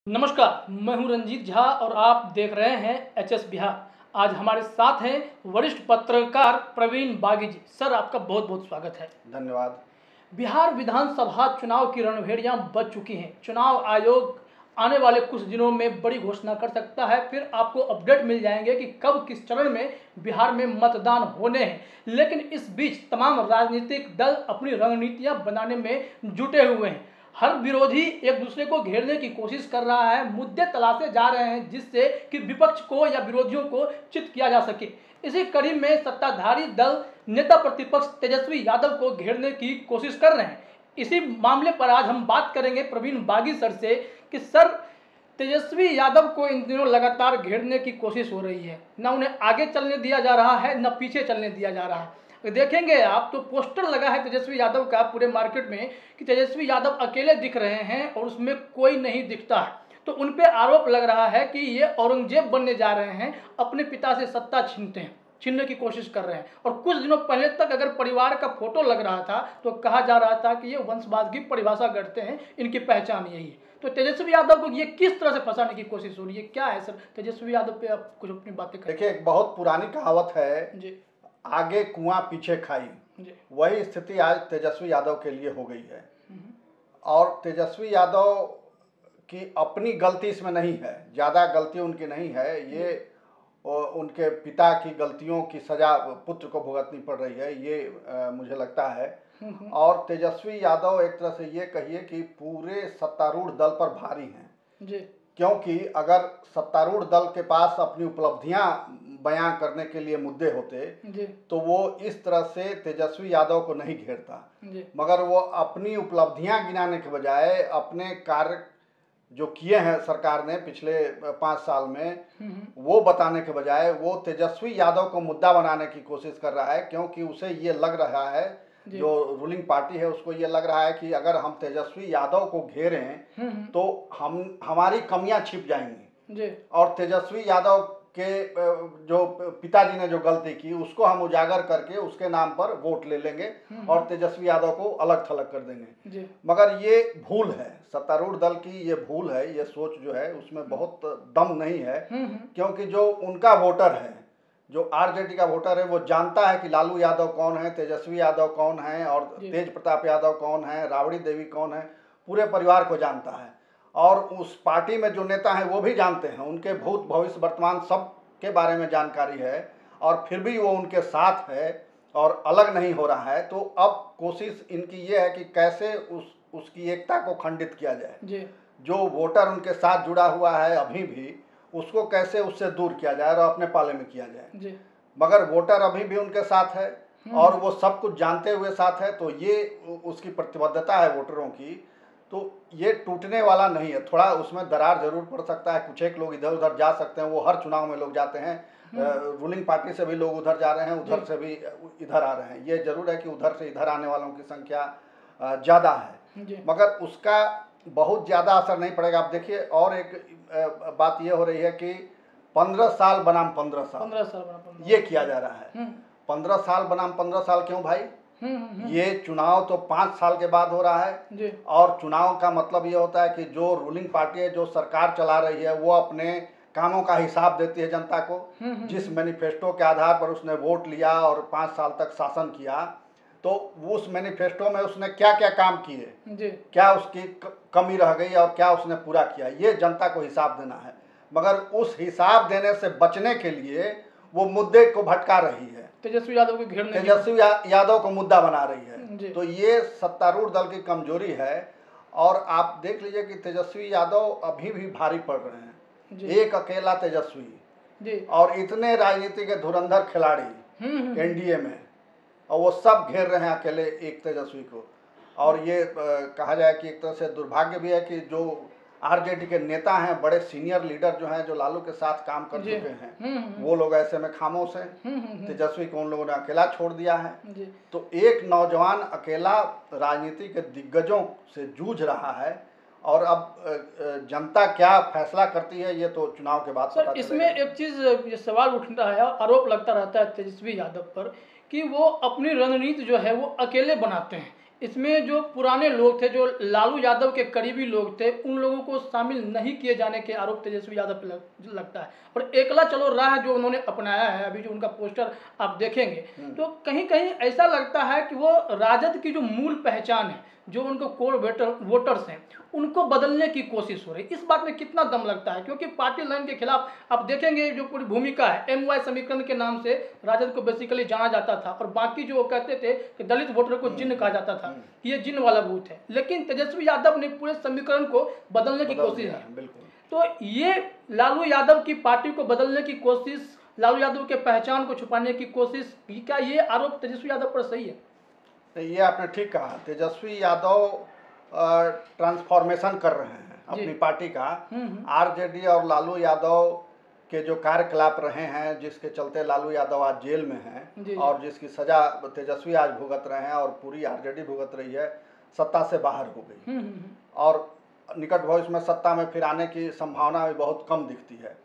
नमस्कार, मैं हूं रंजीत झा और आप देख रहे हैं एचएस बिहार। आज हमारे साथ हैं वरिष्ठ पत्रकार प्रवीण बागी जी। सर, आपका बहुत बहुत स्वागत है। धन्यवाद। बिहार विधानसभा चुनाव की रणभेड़ियां बज चुकी हैं। चुनाव आयोग आने वाले कुछ दिनों में बड़ी घोषणा कर सकता है। फिर आपको अपडेट मिल जाएंगे कि कब किस चरण में बिहार में मतदान होने हैं। लेकिन इस बीच तमाम राजनीतिक दल अपनी रणनीतियां बनाने में जुटे हुए हैं। हर विरोधी एक दूसरे को घेरने की कोशिश कर रहा है, मुद्दे तलाशे जा रहे हैं जिससे कि विपक्ष को या विरोधियों को चित किया जा सके। इसी कड़ी में सत्ताधारी दल नेता प्रतिपक्ष तेजस्वी यादव को घेरने की कोशिश कर रहे हैं। इसी मामले पर आज हम बात करेंगे प्रवीण बागी सर से कि सर, तेजस्वी यादव को इन दिनों लगातार घेरने की कोशिश हो रही है। न उन्हें आगे चलने दिया जा रहा है, न पीछे चलने दिया जा रहा है। देखेंगे आप तो पोस्टर लगा है तेजस्वी यादव का पूरे मार्केट में कि तेजस्वी यादव अकेले दिख रहे हैं और उसमें कोई नहीं दिखता है। तो उन पे आरोप लग रहा है कि ये औरंगजेब बनने जा रहे हैं, अपने पिता से सत्ता छीनने की कोशिश कर रहे हैं। और कुछ दिनों पहले तक अगर परिवार का फोटो लग रहा था तो कहा जा रहा था कि ये वंशवाद की परिभाषा करते हैं, इनकी पहचान यही है। तो तेजस्वी यादव को ये किस तरह से फंसाने की कोशिश हो रही है, क्या है सर? तेजस्वी यादव पे आप कुछ अपनी बातें करें। देखिए, एक बहुत पुरानी कहावत है जी आगे कुआं पीछे खाई। जी। वही स्थिति आज तेजस्वी यादव के लिए हो गई है। और तेजस्वी यादव की अपनी गलती इसमें नहीं है, ज़्यादा गलती उनकी नहीं है। ये उनके पिता की गलतियों की सजा पुत्र को भुगतनी पड़ रही है, ये मुझे लगता है। और तेजस्वी यादव एक तरह से ये कहिए कि पूरे सत्तारूढ़ दल पर भारी हैं जी। क्योंकि अगर सत्तारूढ़ दल के पास अपनी उपलब्धियां बयां करने के लिए मुद्दे होते जी। तो वो इस तरह से तेजस्वी यादव को नहीं घेरता। जी। मगर वो अपनी उपलब्धियां गिनाने के बजाय अपने कार्य जो किए हैं सरकार ने पिछले 5 साल में वो बताने के बजाय वो तेजस्वी यादव को मुद्दा बनाने की कोशिश कर रहा है, क्योंकि उसे ये लग रहा है, जो रूलिंग पार्टी है उसको ये लग रहा है कि अगर हम तेजस्वी यादव को घेरें तो हमारी कमियां छिप जाएंगी और तेजस्वी यादव के जो पिताजी ने जो गलती की उसको हम उजागर करके उसके नाम पर वोट ले लेंगे और तेजस्वी यादव को अलग थलग कर देंगे। मगर ये भूल है, सत्तारूढ़ दल की ये भूल है, ये सोच जो है उसमें बहुत दम नहीं है। क्योंकि जो उनका वोटर है, जो आरजेडी का वोटर है, वो जानता है कि लालू यादव कौन है, तेजस्वी यादव कौन है और तेज प्रताप यादव कौन है, राबड़ी देवी कौन है, पूरे परिवार को जानता है। और उस पार्टी में जो नेता हैं वो भी जानते हैं, उनके भूत भविष्य वर्तमान सब के बारे में जानकारी है और फिर भी वो उनके साथ है और अलग नहीं हो रहा है। तो अब कोशिश इनकी ये है कि कैसे उसकी एकता को खंडित किया जाए। जो वोटर उनके साथ जुड़ा हुआ है अभी भी, उसको कैसे उससे दूर किया जाए और अपने पाले में किया जाए। मगर वोटर अभी भी उनके साथ है और वो सब कुछ जानते हुए साथ है, तो ये उसकी प्रतिबद्धता है वोटरों की। तो ये टूटने वाला नहीं है, थोड़ा उसमें दरार जरूर पड़ सकता है, कुछ एक लोग इधर उधर जा सकते हैं, वो हर चुनाव में लोग जाते हैं। रूलिंग पार्टी से भी लोग उधर जा रहे हैं, उधर से भी इधर आ रहे हैं। ये जरूर है कि उधर से इधर आने वालों की संख्या ज़्यादा है, मगर उसका बहुत ज़्यादा असर नहीं पड़ेगा। आप देखिए, और एक बात ये हो रही है कि 15 साल बनाम 15 साल ये किया जा रहा है। 15 साल बनाम 15 साल क्यों भाई? ये चुनाव तो 5 साल के बाद हो रहा है और चुनाव का मतलब ये होता है कि जो रूलिंग पार्टी है, जो सरकार चला रही है, वो अपने कामों का हिसाब देती है जनता को। जिस मैनिफेस्टो के आधार पर उसने वोट लिया और 5 साल तक शासन किया, तो उस मैनिफेस्टो में उसने क्या क्या काम किए, क्या उसकी कमी रह गई और क्या उसने पूरा किया, ये जनता को हिसाब देना है। मगर उस हिसाब देने से बचने के लिए वो मुद्दे को भटका रही है, तेजस्वी यादव को घेरने, तेजस्वी यादव को मुद्दा बना रही है। तो ये सत्तारूढ़ दल की कमजोरी है। और आप देख लीजिए कि तेजस्वी यादव अभी भी भारी पड़ रहे हैं, एक अकेला तेजस्वी और इतने राजनीति के धुरंधर खिलाड़ी एनडीए में, और वो सब घेर रहे हैं अकेले एक तेजस्वी को। और ये कहा जाए कि एक तरह से दुर्भाग्य भी है कि जो आरजेडी के नेता हैं, बड़े सीनियर लीडर जो हैं, जो लालू के साथ काम कर चुके हैं, वो लोग ऐसे में खामोश हैं। तेजस्वी को उन लोगों ने अकेला छोड़ दिया है। तो एक नौजवान अकेला राजनीति के दिग्गजों से जूझ रहा है और अब जनता क्या फैसला करती है ये तो चुनाव के बाद पता चलेगा। इसमें एक चीज़ ये सवाल उठता है, आरोप लगता रहता है तेजस्वी यादव पर कि वो अपनी रणनीति जो है वो अकेले बनाते हैं। इसमें जो पुराने लोग थे, जो लालू यादव के करीबी लोग थे, उन लोगों को शामिल नहीं किए जाने के आरोप तेजस्वी यादव पे लगता है। और एकला चलो राह जो उन्होंने अपनाया है, अभी जो उनका पोस्टर आप देखेंगे तो कहीं कहीं ऐसा लगता है कि वो राजद की जो मूल पहचान है, जो उनको कोर वोटर्स हैं, उनको बदलने की कोशिश हो रही है। इस बात में कितना दम लगता है? क्योंकि पार्टी लाइन के खिलाफ आप देखेंगे जो पूरी भूमिका है, MY समीकरण के नाम से राजद को बेसिकली जाना जाता था, और बाकी जो कहते थे कि दलित वोटर को जिन्न कहा जाता था, ये जिन्न वाला बूथ है। लेकिन तेजस्वी यादव ने पूरे समीकरण को बदलने की कोशिश की। तो ये लालू यादव की पार्टी को बदलने की कोशिश, लालू यादव के पहचान को छुपाने की कोशिश, क्या ये आरोप तेजस्वी यादव पर सही है? ये आपने ठीक कहा, तेजस्वी यादव ट्रांसफॉर्मेशन कर रहे हैं अपनी पार्टी का। RJD और लालू यादव के जो कार्यकलाप रहे हैं, जिसके चलते लालू यादव आज जेल में हैं और जिसकी सजा तेजस्वी आज भुगत रहे हैं और पूरी RJD भुगत रही है, सत्ता से बाहर हो गई और निकट भविष्य में सत्ता में फिर आने की संभावना भी बहुत कम दिखती है।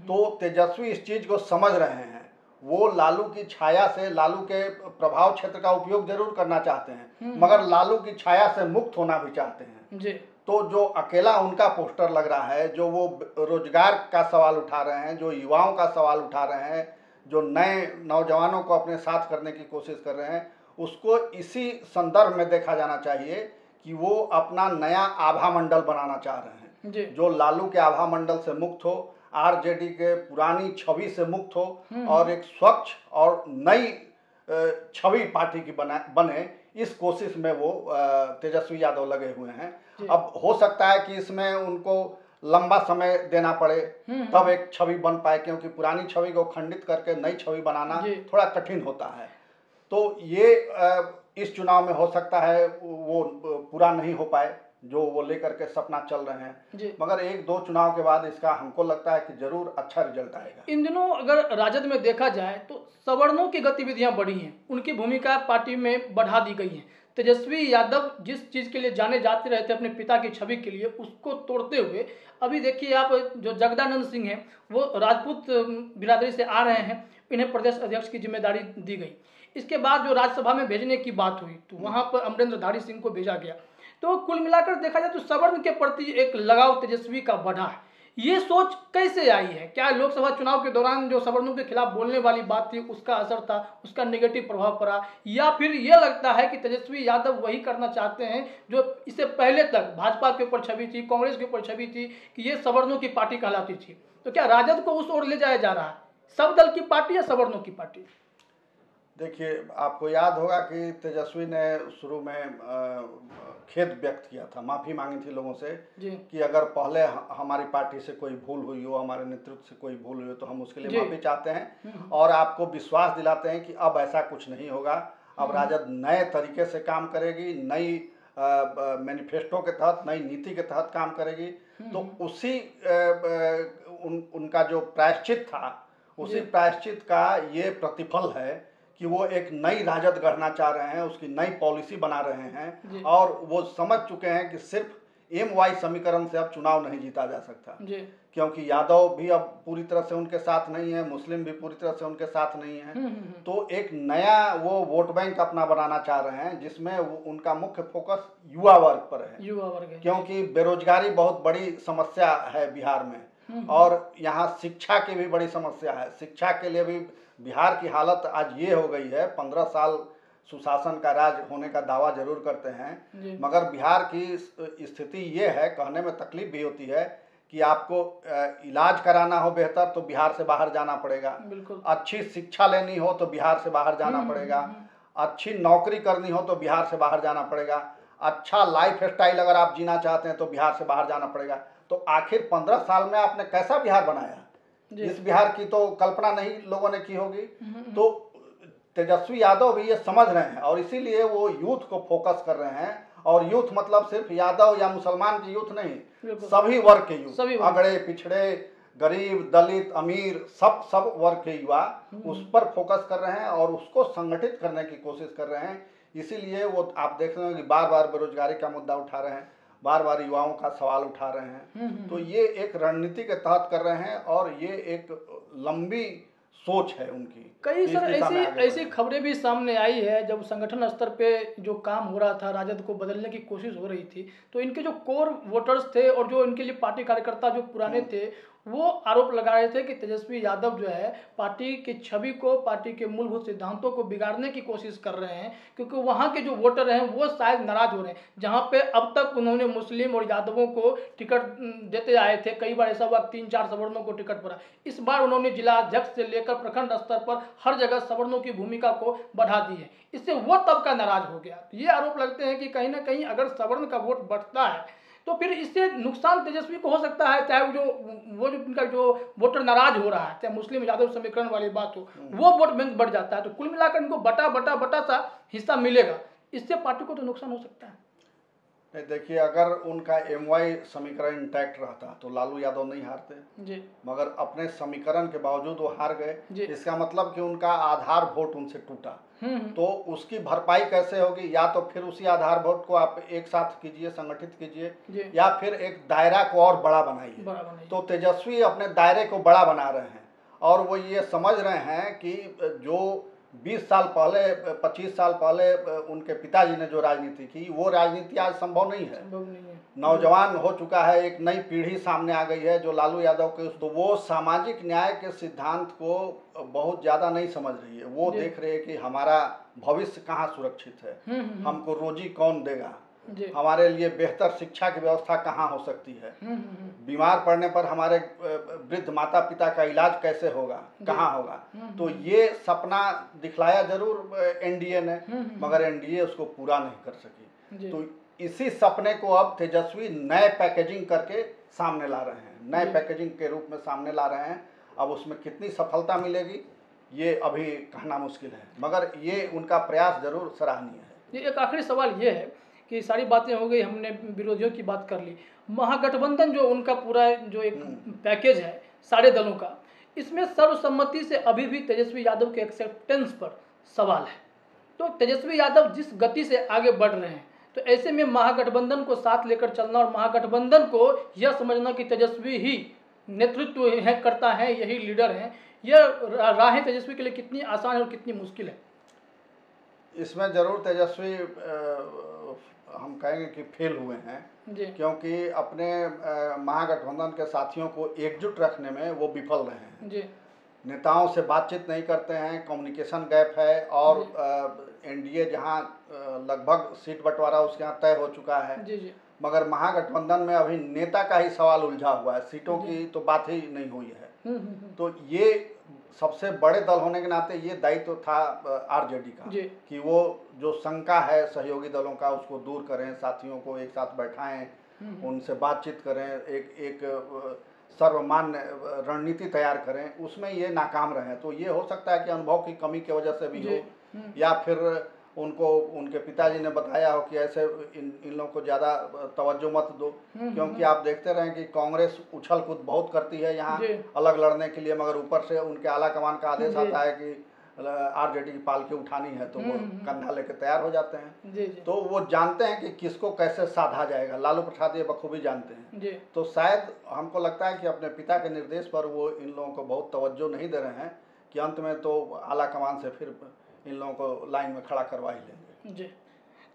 तो तेजस्वी इस चीज को समझ रहे हैं, वो लालू की छाया से, लालू के प्रभाव क्षेत्र का उपयोग जरूर करना चाहते हैं, मगर लालू की छाया से मुक्त होना भी चाहते हैं जी। तो जो अकेला उनका पोस्टर लग रहा है, जो वो रोजगार का सवाल उठा रहे हैं, जो युवाओं का सवाल उठा रहे हैं, जो नए नौजवानों को अपने साथ करने की कोशिश कर रहे हैं, उसको इसी संदर्भ में देखा जाना चाहिए कि वो अपना नया आभा मंडल बनाना चाह रहे हैं जी। जो लालू के आभा मंडल से मुक्त हो, RJD के पुरानी छवि से मुक्त हो और एक स्वच्छ और नई छवि पार्टी की बने, इस कोशिश में वो तेजस्वी यादव लगे हुए हैं। अब हो सकता है कि इसमें उनको लंबा समय देना पड़े, तब एक छवि बन पाए, क्योंकि पुरानी छवि को खंडित करके नई छवि बनाना थोड़ा कठिन होता है। तो ये इस चुनाव में हो सकता है वो पूरा नहीं हो पाए जो वो लेकर के सपना चल रहे हैं, मगर 1-2 चुनाव के बाद इसका हमको लगता है कि जरूर अच्छा रिजल्ट आएगा। इन दिनों अगर राजद में देखा जाए तो सवर्णों की गतिविधियां बढ़ी हैं, उनकी भूमिका पार्टी में बढ़ा दी गई है। तेजस्वी यादव जिस चीज़ के लिए जाने जाते रहे थे अपने पिता की छवि के लिए, उसको तोड़ते हुए अभी देखिए आप, जो जगदानंद सिंह हैं वो राजपूत बिरादरी से आ रहे हैं, इन्हें प्रदेश अध्यक्ष की जिम्मेदारी दी गई। इसके बाद जो राज्यसभा में भेजने की बात हुई तो वहाँ पर अमरेंद्रधारी सिंह को भेजा गया। तो कुल मिलाकर देखा जाए तो सवर्ण के प्रति एक लगाव तेजस्वी का बढ़ा है। ये सोच कैसे आई है? क्या लोकसभा चुनाव के दौरान जो सवर्णों के खिलाफ बोलने वाली बात थी उसका असर था, उसका नेगेटिव प्रभाव पड़ा, या फिर ये लगता है कि तेजस्वी यादव वही करना चाहते हैं जो इससे पहले तक भाजपा के ऊपर छवि थी, कांग्रेस के ऊपर छवि थी कि ये सवर्णों की पार्टी कहलाती थी? तो क्या राजद को उस ओर ले जाया जा रहा है, सब दल की पार्टी या सवर्णों की पार्टी? देखिए, आपको याद होगा कि तेजस्वी ने शुरू में खेद व्यक्त किया था, माफ़ी मांगी थी लोगों से कि अगर पहले हमारी पार्टी से कोई भूल हुई हो, हमारे नेतृत्व से कोई भूल हुई हो तो हम उसके लिए माफ़ी चाहते हैं और आपको विश्वास दिलाते हैं कि अब ऐसा कुछ नहीं होगा। अब राजद नए तरीके से काम करेगी, नई मैनिफेस्टो के तहत, नई नीति के तहत काम करेगी। तो उसी उनका जो प्रायश्चित था, उसी प्रायश्चित का ये प्रतिफल है कि वो एक नई राजद गढ़ना चाह रहे हैं, उसकी नई पॉलिसी बना रहे हैं और वो समझ चुके हैं कि सिर्फ MY समीकरण से अब चुनाव नहीं जीता जा सकता, क्योंकि यादव भी अब पूरी तरह से उनके साथ नहीं है, मुस्लिम भी पूरी तरह से उनके साथ नहीं है। तो एक नया वो वोट बैंक अपना बनाना चाह रहे हैं, जिसमें उनका मुख्य फोकस युवा वर्ग पर है, युवा वर्ग, क्योंकि बेरोजगारी बहुत बड़ी समस्या है बिहार में और यहाँ शिक्षा की भी बड़ी समस्या है। शिक्षा के लिए भी बिहार की हालत आज ये हो गई है, 15 साल सुशासन का राज होने का दावा जरूर करते हैं, मगर बिहार की स्थिति ये है, कहने में तकलीफ भी होती है कि आपको इलाज कराना हो बेहतर तो बिहार से बाहर जाना पड़ेगा, अच्छी शिक्षा लेनी हो तो बिहार से बाहर जाना पड़ेगा, अच्छी नौकरी करनी हो तो बिहार से बाहर जाना पड़ेगा, अच्छा लाइफ स्टाइल अगर आप जीना चाहते हैं तो बिहार से बाहर जाना पड़ेगा। तो आखिर 15 साल में आपने कैसा बिहार बनाया? इस बिहार की तो कल्पना नहीं लोगों ने की होगी। तो तेजस्वी यादव भी ये समझ रहे हैं और इसीलिए वो यूथ को फोकस कर रहे हैं, और यूथ मतलब सिर्फ यादव या मुसलमान की यूथ नहीं, सभी वर्ग के यूथ, अगड़े पिछड़े, गरीब, दलित, अमीर, सब वर्ग के युवा उस पर फोकस कर रहे हैं और उसको संगठित करने की कोशिश कर रहे हैं। इसीलिए वो आप देख रहे हैं कि बार बार बेरोजगारी का मुद्दा उठा रहे हैं, बार बार युवाओं का सवाल उठा रहे हैं। तो ये एक रणनीति के तहत कर रहे हैं और ये एक लंबी सोच है उनकी। कई कि सर इस दिशा में आगे ऐसी बढ़े। खबरें भी सामने आई है, जब संगठन स्तर पे जो काम हो रहा था, राजद को बदलने की कोशिश हो रही थी, तो इनके जो कोर वोटर्स थे और जो इनके लिए पार्टी कार्यकर्ता जो पुराने थे, वो आरोप लगा रहे थे कि तेजस्वी यादव जो है पार्टी की छवि को, पार्टी के मूलभूत सिद्धांतों को बिगाड़ने की कोशिश कर रहे हैं, क्योंकि वहाँ के जो वोटर हैं वो शायद नाराज हो रहे हैं। जहाँ पे अब तक उन्होंने मुस्लिम और यादवों को टिकट देते आए थे, कई बार ऐसा हुआ 3-4 सवर्णों को टिकट पड़ा, इस बार उन्होंने जिला अध्यक्ष से लेकर प्रखंड स्तर पर हर जगह सवर्णों की भूमिका को बढ़ा दी है। इससे वो तबका नाराज हो गया। तो ये आरोप लगते हैं कि कहीं ना कहीं अगर सवर्ण का वोट बढ़ता है तो फिर इससे नुकसान तेजस्वी को हो सकता है, चाहे वो जो उनका जो वोटर नाराज हो रहा है, चाहे मुस्लिम यादव समीकरण वाली बात हो, वो वोट बैंक बढ़ जाता है, तो कुल मिलाकर इनको बटा सा हिस्सा मिलेगा, इससे पार्टी को तो नुकसान हो सकता है। नहीं, देखिए, अगर उनका MY समीकरण इंटैक्ट रहता तो लालू यादव नहीं हारते जी, मगर अपने समीकरण के बावजूद वो हार जी। गए। इसका मतलब कि उनका आधार वोट उनसे टूटा। हम्म, तो उसकी भरपाई कैसे होगी? या तो फिर उसी आधार वोट को आप एक साथ कीजिए, संगठित जी। कीजिए, या फिर एक दायरा को और बड़ा बनाइए। तो तेजस्वी अपने दायरे को बड़ा बना रहे हैं और वो ये समझ रहे हैं कि जो 20 साल पहले, 25 साल पहले उनके पिताजी ने जो राजनीति की, वो राजनीति आज संभव नहीं है। नौजवान हो चुका है, एक नई पीढ़ी सामने आ गई है जो लालू यादव के, तो वो सामाजिक न्याय के सिद्धांत को बहुत ज़्यादा नहीं समझ रही है। वो देख रहे हैं कि हमारा भविष्य कहाँ सुरक्षित है, हमको रोजी कौन देगा, हमारे लिए बेहतर शिक्षा की व्यवस्था कहाँ हो सकती है, बीमार पड़ने पर हमारे वृद्ध माता पिता का इलाज कैसे होगा, कहाँ होगा। तो ये सपना दिखलाया जरूर NDA ने, मगर NDA उसको पूरा नहीं कर सकी। तो इसी सपने को अब तेजस्वी नए पैकेजिंग करके सामने ला रहे हैं, नए पैकेजिंग के रूप में सामने ला रहे हैं। अब उसमें कितनी सफलता मिलेगी ये अभी कहना मुश्किल है, मगर ये उनका प्रयास जरूर सराहनीय है। ये एक आखिरी सवाल ये है कि सारी बातें हो गई, हमने विरोधियों की बात कर ली, महागठबंधन जो उनका पूरा जो एक पैकेज है सारे दलों का, इसमें सर्वसम्मति से अभी भी तेजस्वी यादव के एक्सेप्टेंस पर सवाल है। तो तेजस्वी यादव जिस गति से आगे बढ़ रहे हैं, तो ऐसे में महागठबंधन को साथ लेकर चलना और महागठबंधन को यह समझना कि तेजस्वी ही नेतृत्व है करता है, यही लीडर हैं, यह राहें तेजस्वी के लिए कितनी आसान है और कितनी मुश्किल है? इसमें जरूर तेजस्वी हम कहेंगे कि फेल हुए हैं, क्योंकि अपने महागठबंधन के साथियों को एकजुट रखने में वो विफल रहे हैं। नेताओं से बातचीत नहीं करते हैं, कम्युनिकेशन गैप है, और NDA जहां लगभग सीट बंटवारा उसके यहाँ तय हो चुका है, मगर महागठबंधन में अभी नेता का ही सवाल उलझा हुआ है, सीटों की तो बात ही नहीं हुई है। तो ये सबसे बड़े दल होने के नाते ये दायित्व था RJD का कि वो जो शंका है सहयोगी दलों का उसको दूर करें, साथियों को एक साथ बैठाएं, उनसे बातचीत करें, एक सर्वमान्य रणनीति तैयार करें। उसमें ये नाकाम रहे। तो ये हो सकता है कि अनुभव की कमी की वजह से भी हो, या फिर उनको उनके पिताजी ने बताया हो कि ऐसे इन लोगों को ज़्यादा तवज्जो मत दो, क्योंकि आप देखते रहें कि कांग्रेस उछल कूद बहुत करती है यहाँ अलग लड़ने के लिए, मगर ऊपर से उनके आला कमान का आदेश आता है कि RJD की पालकी उठानी है, तो वो कंधा लेके तैयार हो जाते हैं। तो वो जानते हैं कि किसको कैसे साधा जाएगा, लालू प्रसाद ये बखूबी जानते हैं। तो शायद हमको लगता है कि अपने पिता के निर्देश पर वो इन लोगों को बहुत तवज्जो नहीं दे रहे हैं, कि अंत में तो आला कमान से फिर इन लोगों को लाइन में खड़ा करवा ही लेंगे। जी,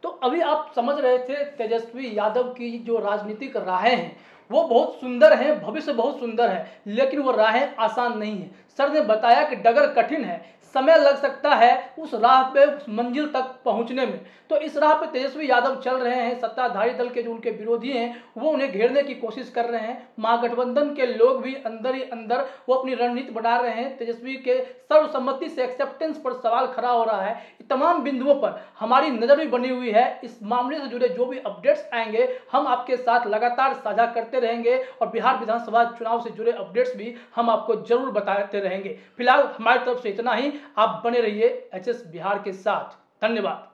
तो अभी आप समझ रहे थे तेजस्वी यादव की जो राजनीतिक राहें हैं वो बहुत सुंदर हैं, भविष्य बहुत सुंदर है, लेकिन वो राहें आसान नहीं है। सर ने बताया कि डगर कठिन है, समय लग सकता है उस राह पे, उस मंजिल तक पहुंचने में। तो इस राह पे तेजस्वी यादव चल रहे हैं, सत्ताधारी दल के जो उनके विरोधी हैं वो उन्हें घेरने की कोशिश कर रहे हैं, महागठबंधन के लोग भी अंदर ही अंदर वो अपनी रणनीति बना रहे हैं, तेजस्वी के सर्वसम्मति से एक्सेप्टेंस पर सवाल खड़ा हो रहा है। तमाम बिंदुओं पर हमारी नज़र भी बनी हुई है। इस मामले से जुड़े जो भी अपडेट्स आएंगे हम आपके साथ लगातार साझा करते रहेंगे, और बिहार विधानसभा चुनाव से जुड़े अपडेट्स भी हम आपको जरूर बताते रहेंगे। फिलहाल हमारी तरफ से इतना ही, आप बने रहिए HS बिहार के साथ। धन्यवाद।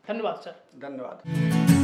धन्यवाद सर। धन्यवाद।